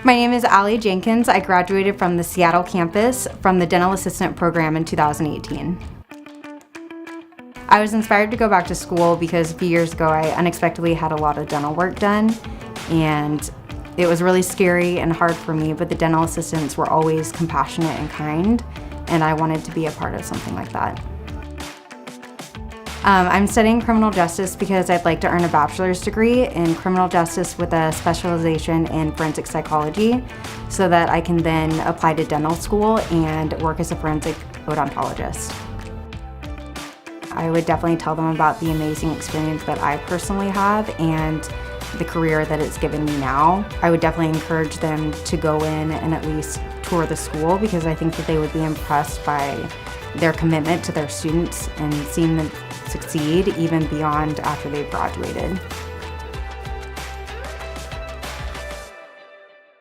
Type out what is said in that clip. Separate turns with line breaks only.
My name is Allie Jenkins. I graduated from the Seattle campus from the Dental Assistant Program in 2018. I was inspired to go back to school because a few years ago I unexpectedly had a lot of dental work done, and it was really scary and hard for me, but the dental assistants were always compassionate and kind, and I wanted to be a part of something like that. I'm studying criminal justice because I'd like to earn a bachelor's degree in criminal justice with a specialization in forensic psychology so that I can then apply to dental school and work as a forensic odontologist. I would definitely tell them about the amazing experience that I personally have and the career that it's given me now. I would definitely encourage them to go in and at least tour the school because I think that they would be impressed by their commitment to their students and seeing them succeed even beyond after they've graduated.